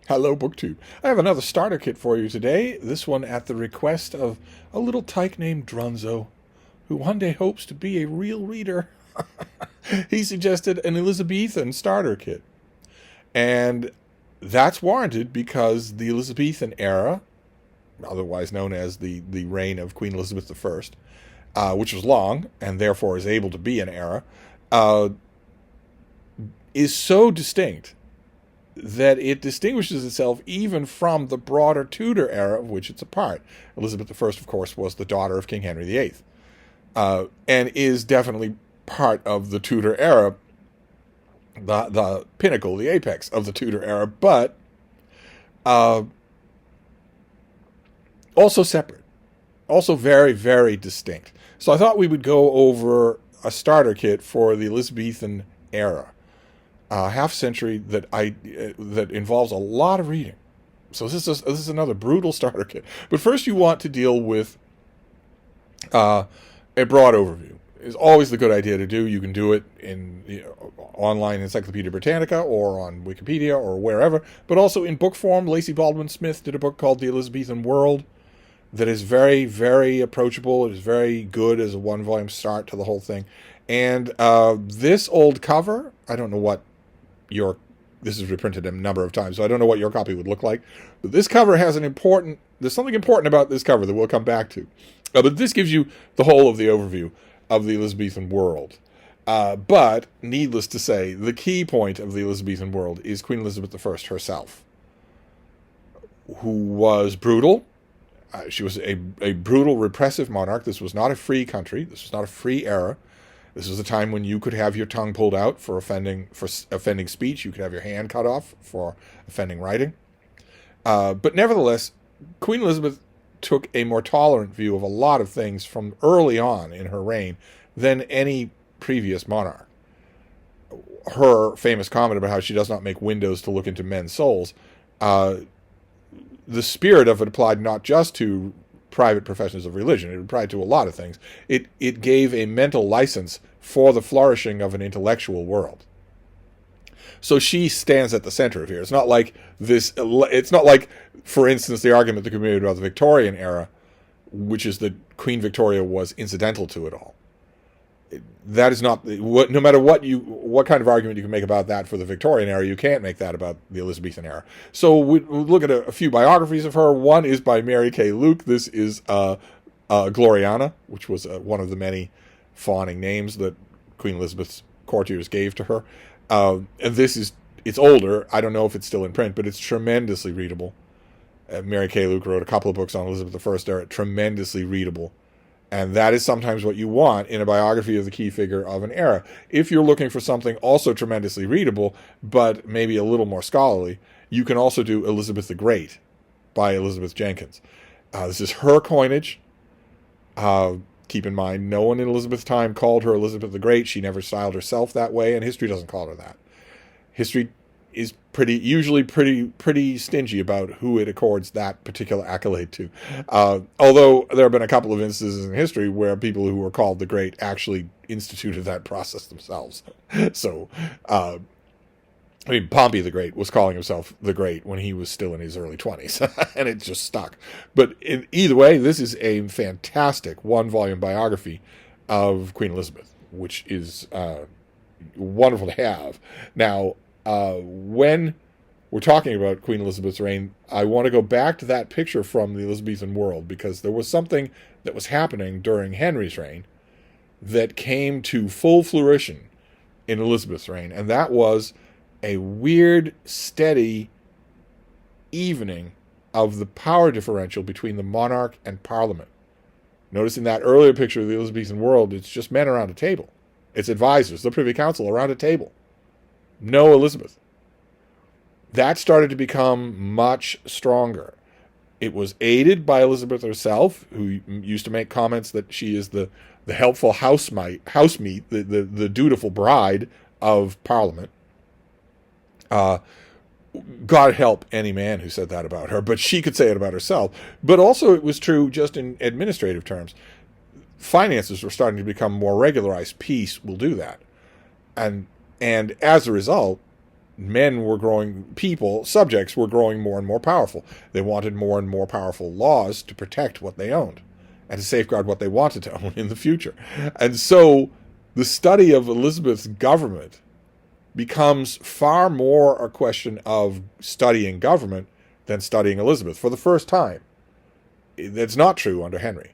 Hello, BookTube. I have another starter kit for you today, this one at the request of a little tyke named Drunzo, who one day hopes to be a real reader. He suggested an Elizabethan starter kit. And that's warranted because the Elizabethan era, otherwise known as the reign of Queen Elizabeth I, which was long and therefore is able to be an era, is so distinct that it distinguishes itself even from the broader Tudor era of which it's a part. Elizabeth I, of course, was the daughter of King Henry VIII, and is definitely part of the Tudor era, the pinnacle, the apex of the Tudor era, but also separate, also very, very distinct. So I thought we would go over a starter kit for the Elizabethan era. Half century that involves a lot of reading. So this is another brutal starter kit. But first, you want to deal with a broad overview. It's always the good idea to do. You can do it in online Encyclopedia Britannica or on Wikipedia or wherever, but also in book form. Lacey Baldwin Smith did a book called The Elizabethan World that is very, very approachable. It is very good as a one-volume start to the whole thing. And this old cover, I don't know what this is reprinted a number of times, so I don't know what your copy would look like. But this cover has there's something important about this cover that we'll come back to. But this gives you the whole of the overview of the Elizabethan world. But, needless to say, the key point of the Elizabethan world is Queen Elizabeth I herself, who was brutal. She was a brutal, repressive monarch. This was not a free country. This was not a free era. This was a time when you could have your tongue pulled out for offending speech. You could have your hand cut off for offending writing. But nevertheless, Queen Elizabeth took a more tolerant view of a lot of things from early on in her reign than any previous monarch. Her famous comment about how she does not make windows to look into men's souls, the spirit of it applied not just to private professions of religion. It applied to a lot of things. It gave a mental license for the flourishing of an intellectual world. So she stands at the center of here. It's not like, for instance, the argument that can be made about the Victorian era, which is that Queen Victoria was incidental to it all. That is not, no matter what kind of argument you can make about that for the Victorian era, you can't make that about the Elizabethan era. So we look at a few biographies of her. One is by Mary Kay Luke. This is Gloriana, which was one of the many fawning names that Queen Elizabeth's courtiers gave to her. And it's older. I don't know if it's still in print, but it's tremendously readable. Mary Kay Luke wrote a couple of books on Elizabeth I era, tremendously readable. And that is sometimes what you want in a biography of the key figure of an era. If you're looking for something also tremendously readable, but maybe a little more scholarly, you can also do Elizabeth the Great by Elizabeth Jenkins. This is her coinage. Keep in mind, no one in Elizabeth's time called her Elizabeth the Great. She never styled herself that way, and history doesn't call her that. History is usually pretty stingy about who it accords that particular accolade to. Although there have been a couple of instances in history where people who were called the Great actually instituted that process themselves. So, Pompey the Great was calling himself the Great when he was still in his early 20s, and it just stuck. But either way, this is a fantastic one-volume biography of Queen Elizabeth, which is wonderful to have. Now, when we're talking about Queen Elizabeth's reign, I want to go back to that picture from the Elizabethan world, because there was something that was happening during Henry's reign that came to full fruition in Elizabeth's reign, and that was a weird, steady evening of the power differential between the monarch and Parliament. Notice in that earlier picture of the Elizabethan world, it's just men around a table. It's advisors, the Privy Council around a table. No Elizabeth. That started to become much stronger. It was aided by Elizabeth herself, who used to make comments that she is the helpful housemeat, the dutiful bride of Parliament. God help any man who said that about her, but she could say it about herself. But also it was true just in administrative terms. Finances were starting to become more regularized. Peace will do that. And as a result, subjects were growing more and more powerful. They wanted more and more powerful laws to protect what they owned and to safeguard what they wanted to own in the future. And so the study of Elizabeth's government becomes far more a question of studying government than studying Elizabeth for the first time. That's not true under Henry,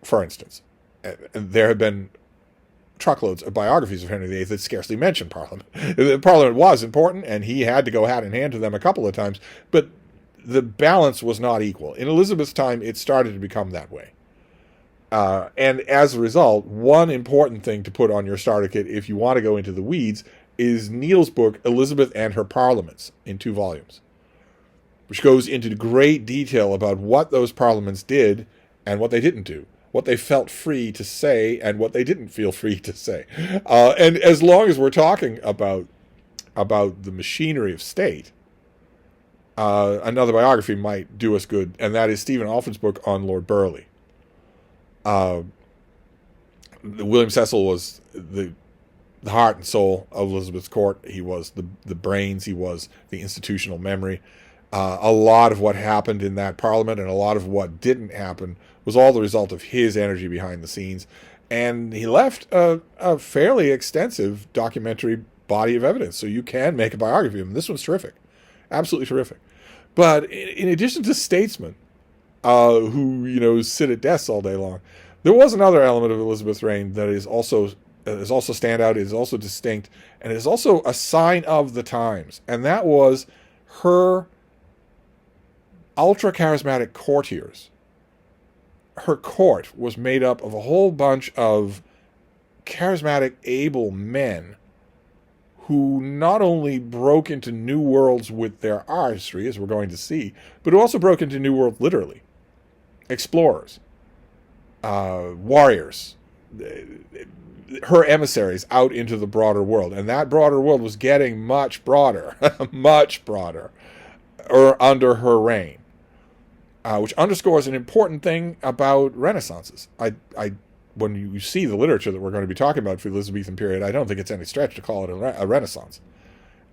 for instance. There have been truckloads of biographies of Henry VIII that scarcely mention Parliament. Parliament was important, and he had to go hat in hand to them a couple of times, but the balance was not equal. In Elizabeth's time, it started to become that way. And as a result, one important thing to put on your starter kit if you want to go into the weeds is Neil's book, Elizabeth and Her Parliaments, in 2 volumes, which goes into great detail about what those parliaments did and what they didn't do, what they felt free to say and what they didn't feel free to say. And as long as we're talking about the machinery of state, another biography might do us good, and that is Stephen Alford's book on Lord Burghley. William Cecil was the heart and soul of Elizabeth's court. He was the brains. He was the institutional memory. A lot of what happened in that parliament and a lot of what didn't happen was all the result of his energy behind the scenes. And he left a fairly extensive documentary body of evidence. So you can make a biography of him. This one's terrific. Absolutely terrific. But in addition to statesmen who, sit at desks all day long, there was another element of Elizabeth's reign that is also standout, is also distinct, and is also a sign of the times. And that was her ultra-charismatic courtiers. Her court was made up of a whole bunch of charismatic, able men who not only broke into new worlds with their artistry, as we're going to see, but who also broke into new worlds literally. Explorers, warriors, her emissaries out into the broader world. And that broader world was getting much broader, much broader, under her reign. Which underscores an important thing about Renaissances. When you see the literature that we're going to be talking about for the Elizabethan period, I don't think it's any stretch to call it a Renaissance.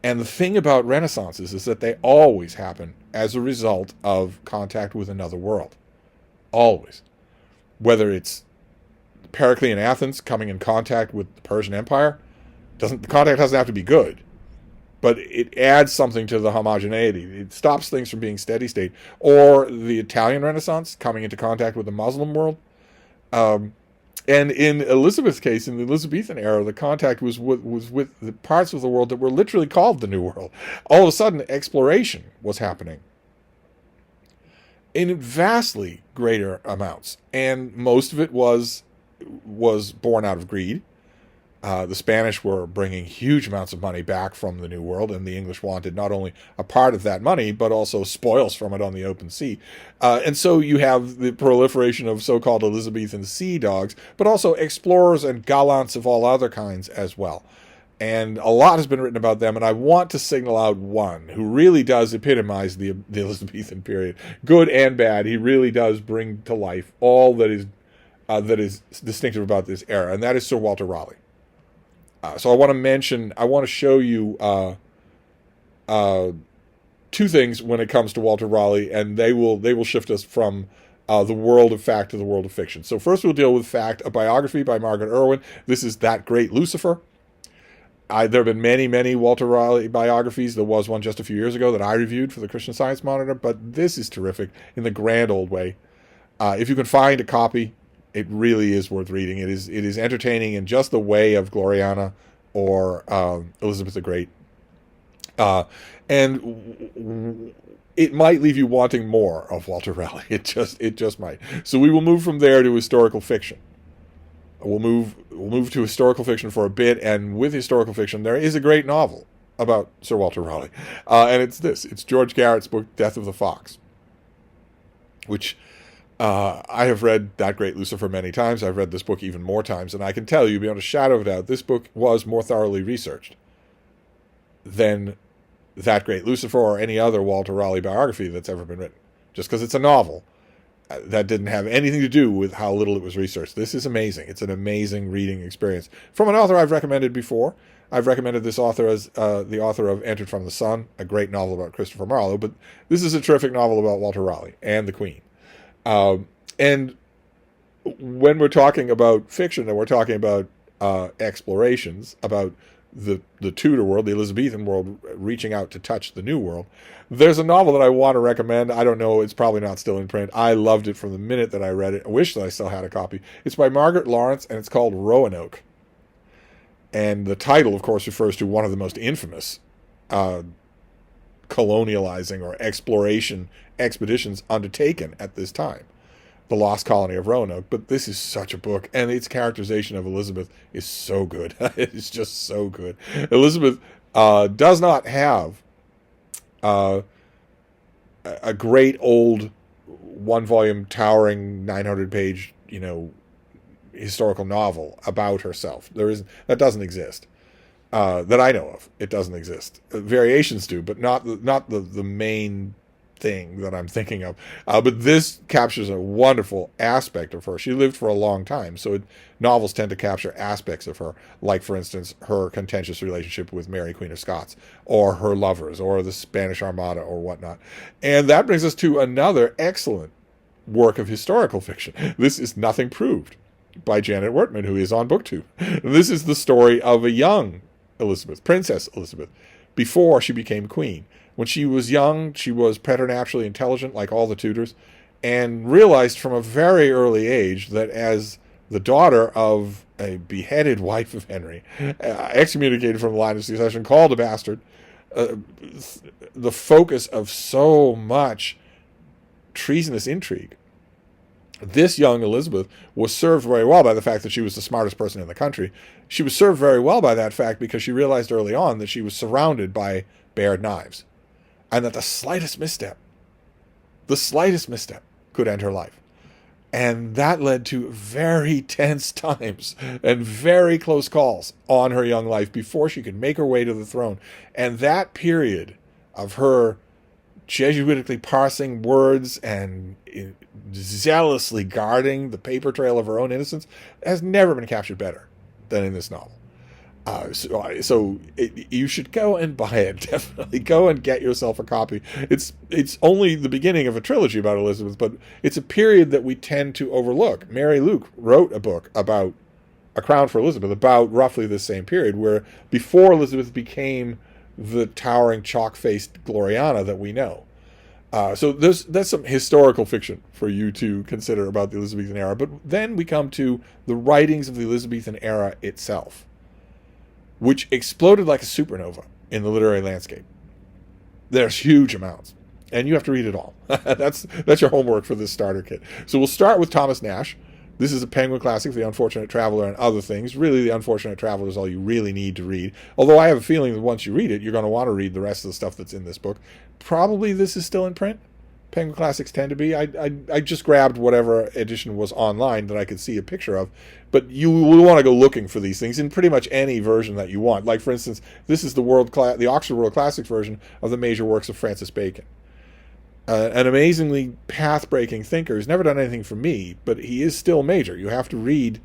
And the thing about Renaissances is that they always happen as a result of contact with another world. Always. Whether it's Pericles in Athens coming in contact with the Persian Empire, the contact doesn't have to be good, but it adds something to the homogeneity. It stops things from being steady state. Or the Italian Renaissance coming into contact with the Muslim world. And in Elizabeth's case, in the Elizabethan era, the contact was with the parts of the world that were literally called the New World. All of a sudden, exploration was happening in vastly greater amounts. And most of it was born out of greed. The Spanish were bringing huge amounts of money back from the New World, and the English wanted not only a part of that money, but also spoils from it on the open sea. And so you have the proliferation of so-called Elizabethan sea dogs, but also explorers and gallants of all other kinds as well. And a lot has been written about them, and I want to single out one who really does epitomize the Elizabethan period. Good and bad, he really does bring to life all that is distinctive about this era, and that is Sir Walter Raleigh. So I want to show you 2 things when it comes to Walter Raleigh, and they will shift us from the world of fact to the world of fiction. So first we'll deal with fact, a biography by Margaret Irwin. This is That Great Lucifer. There have been many, many Walter Raleigh biographies. There was one just a few years ago that I reviewed for the Christian Science Monitor, but this is terrific in the grand old way. If you can find a copy, it really is worth reading. It is entertaining in just the way of Gloriana or Elizabeth the Great. And it might leave you wanting more of Walter Raleigh. It just might. So we will move from there to historical fiction. We'll move to historical fiction for a bit, and with historical fiction, there is a great novel about Sir Walter Raleigh. And it's George Garrett's book, Death of the Fox, which I have read That Great Lucifer many times. I've read this book even more times, and I can tell you beyond a shadow of a doubt, this book was more thoroughly researched than That Great Lucifer or any other Walter Raleigh biography that's ever been written. Just because it's a novel, that didn't have anything to do with how little it was researched. This is amazing. It's an amazing reading experience from an author I've recommended before. I've recommended this author as the author of Entered from the Sun, a great novel about Christopher Marlowe, but this is a terrific novel about Walter Raleigh and the Queen. And when we're talking about fiction and we're talking about explorations, about the Tudor world, the Elizabethan world, reaching out to touch the New World, there's a novel that I want to recommend. I don't know, it's probably not still in print. I loved it from the minute that I read it. I wish that I still had a copy. It's by Margaret Lawrence, and it's called Roanoke. And the title, of course, refers to one of the most infamous colonializing or exploration expeditions undertaken at this time, the Lost Colony of Roanoke. But this is such a book, and its characterization of Elizabeth is so good. It's just so good. Elizabeth does not have a great old one-volume, towering 900-page, historical novel about herself. That doesn't exist. That I know of. It doesn't exist. Variations do, but not the main thing that I'm thinking of. But this captures a wonderful aspect of her. She lived for a long time, so novels tend to capture aspects of her, like, for instance, her contentious relationship with Mary, Queen of Scots, or her lovers, or the Spanish Armada, or whatnot. And that brings us to another excellent work of historical fiction. This is Nothing Proved, by Janet Wortman, who is on BookTube. This is the story of a young Elizabeth, Princess Elizabeth, before she became queen. When she was young, she was preternaturally intelligent, like all the Tudors, and realized from a very early age that as the daughter of a beheaded wife of Henry, excommunicated from the line of succession, called a bastard, the focus of so much treasonous intrigue, this young Elizabeth was served very well by the fact that she was the smartest person in the country. She was served very well by that fact because she realized early on that she was surrounded by bared knives, and that the slightest misstep could end her life. And that led to very tense times and very close calls on her young life before she could make her way to the throne. And that period of her Jesuitically parsing words and zealously guarding the paper trail of her own innocence has never been captured better than in this novel. You should go and buy it. Definitely go and get yourself a copy. It's only the beginning of a trilogy about Elizabeth, but it's a period that we tend to overlook. Mary Luke wrote a book about A Crown for Elizabeth about roughly the same period, where before Elizabeth became the towering chalk-faced Gloriana that we know. So that's some historical fiction for you to consider about the Elizabethan era. But then we come to the writings of the Elizabethan era itself, which exploded like a supernova in the literary landscape. There's huge amounts, and you have to read it all. That's your homework for this starter kit. So we'll start with Thomas Nash. This is a Penguin classic, The Unfortunate Traveler and Other Things. Really, The Unfortunate Traveler is all you really need to read. Although I have a feeling that once you read it, you're going to want to read the rest of the stuff that's in this book. Probably this is still in print. Penguin classics tend to be. I just grabbed whatever edition was online that I could see a picture of. But you will want to go looking for these things in pretty much any version that you want. Like, for instance, this is the Oxford World Classics version of the major works of Francis Bacon. An amazingly path-breaking thinker who's never done anything for me, but he is still major. You have to read.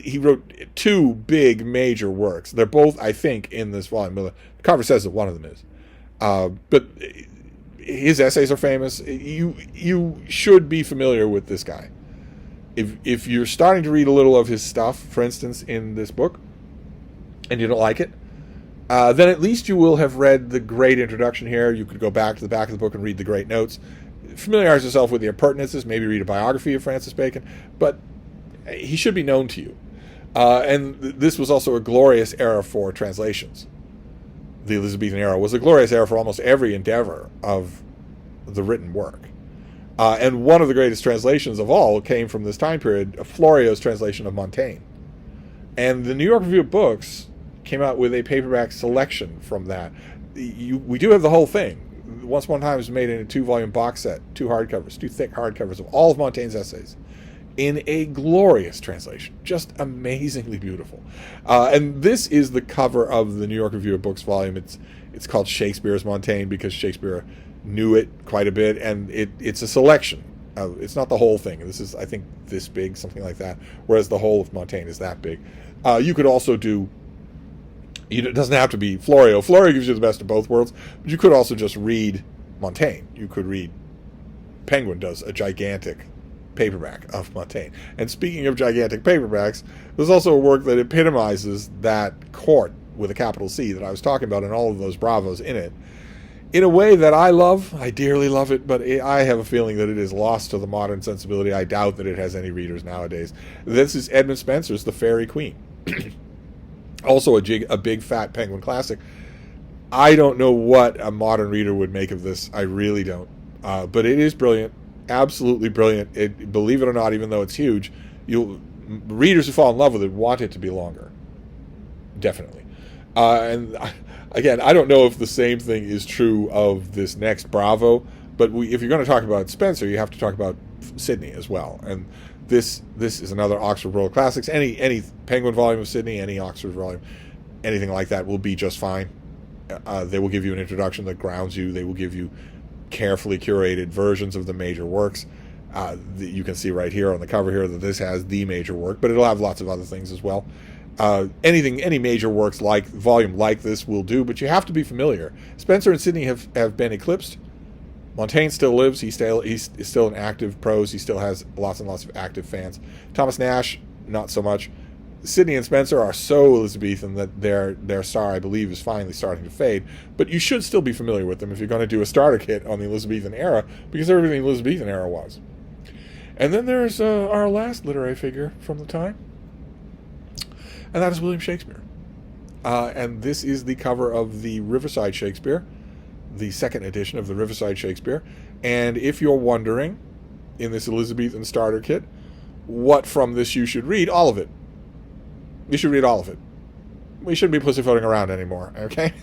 He wrote two big major works. They're both, I think, in this volume. The cover says that one of them is. But his essays are famous. You should be familiar with this guy. If you're starting to read a little of his stuff, for instance, in this book, and you don't like it, then at least you will have read the great introduction here. You could go back to the back of the book and read the great notes. Familiarize yourself with the appurtenances, maybe read a biography of Francis Bacon, but he should be known to you. And this was also a glorious era for translations. The Elizabethan era was a glorious era for almost every endeavor of the written work. And one of the greatest translations of all came from this time period, Florio's translation of Montaigne. And the New York Review of Books came out with a paperback selection from that. We do have the whole thing. Once Upon a Time was made in a 2-volume box set, 2 hardcovers, 2 thick hardcovers of all of Montaigne's essays in a glorious translation, just amazingly beautiful. And this is the cover of the New York Review of Books volume. It's called Shakespeare's Montaigne because Shakespeare knew it quite a bit, and it's a selection. It's not the whole thing. This is, I think, this big, something like that, whereas the whole of Montaigne is that big. You could also do It doesn't have to be Florio. Florio gives you the best of both worlds, but you could also just read Montaigne. You could read Penguin does a gigantic paperback of Montaigne. And speaking of gigantic paperbacks, there's also a work that epitomizes that court with a capital C that I was talking about and all of those bravos in it, in a way that I love. I dearly love it, but I have a feeling that it is lost to the modern sensibility. I doubt that it has any readers nowadays. This is Edmund Spenser's The Faerie Queene. Also a big fat Penguin classic. I don't know what a modern reader would make of this. I really don't. But it is brilliant. Absolutely brilliant. Believe it or not, even though it's huge, readers who fall in love with it want it to be longer. Definitely. And again, I don't know if the same thing is true of this next Bravo, but if you're going to talk about Spenser, you have to talk about Sidney as well. And this is another Oxford World Classics. Any Penguin volume of Sidney, any Oxford volume, anything like that will be just fine. They will give you an introduction that grounds you. They will give you carefully curated versions of the major works. You can see right here on the cover here that this has the major work, but it'll have lots of other things as well. Any major works volume like this will do, but you have to be familiar. Spenser and Sidney have been eclipsed. Montaigne still lives. He's still an active prose. He still has lots and lots of active fans. Thomas Nash, not so much. Sidney and Spenser are so Elizabethan that their star, I believe, is finally starting to fade. But you should still be familiar with them if you're going to do a starter kit on the Elizabethan era, because everything the Elizabethan era was. And then there's our last literary figure from the time, and that is William Shakespeare. And this is the cover of the Riverside Shakespeare, the second edition of the Riverside Shakespeare. And if you're wondering, in this Elizabethan starter kit, what from this you should read, all of it. You should read all of it. We shouldn't be pussyfooting around anymore, okay?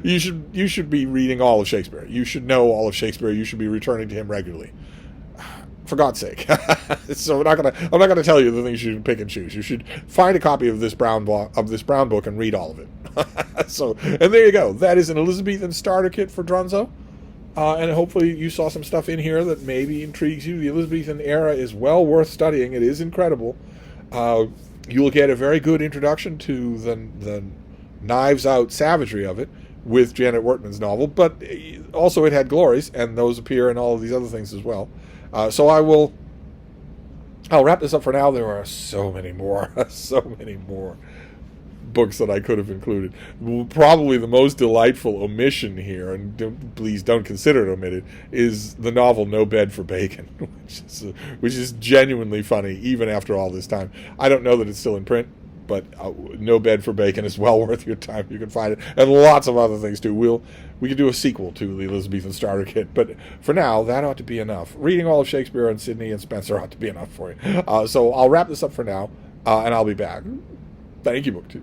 You should be reading all of Shakespeare. You should know all of Shakespeare. You should be returning to him regularly. For God's sake. So I'm not gonna tell you the things you should pick and choose. You should find a copy of this brown book and read all of it. And there you go. That is an Elizabethan starter kit for Drunzo. And hopefully you saw some stuff in here that maybe intrigues you. The Elizabethan era is well worth studying. It is incredible. You'll get a very good introduction to the knives-out savagery of it with Janet Wortman's novel, but also it had glories, and those appear in all of these other things as well. So I'll wrap this up for now. There are so many more books that I could have included. Probably the most delightful omission here, and please don't consider it omitted, is the novel No Bed for Bacon, which is genuinely funny even after all this time. I don't know that it's still in print, but No Bed for Bacon is well worth your time. You can find it, and lots of other things too. We could do a sequel to the Elizabethan Starter Kit, but for now, that ought to be enough. Reading all of Shakespeare and Sidney and Spenser ought to be enough for you. So I'll wrap this up for now, and I'll be back. Thank you, BookTube.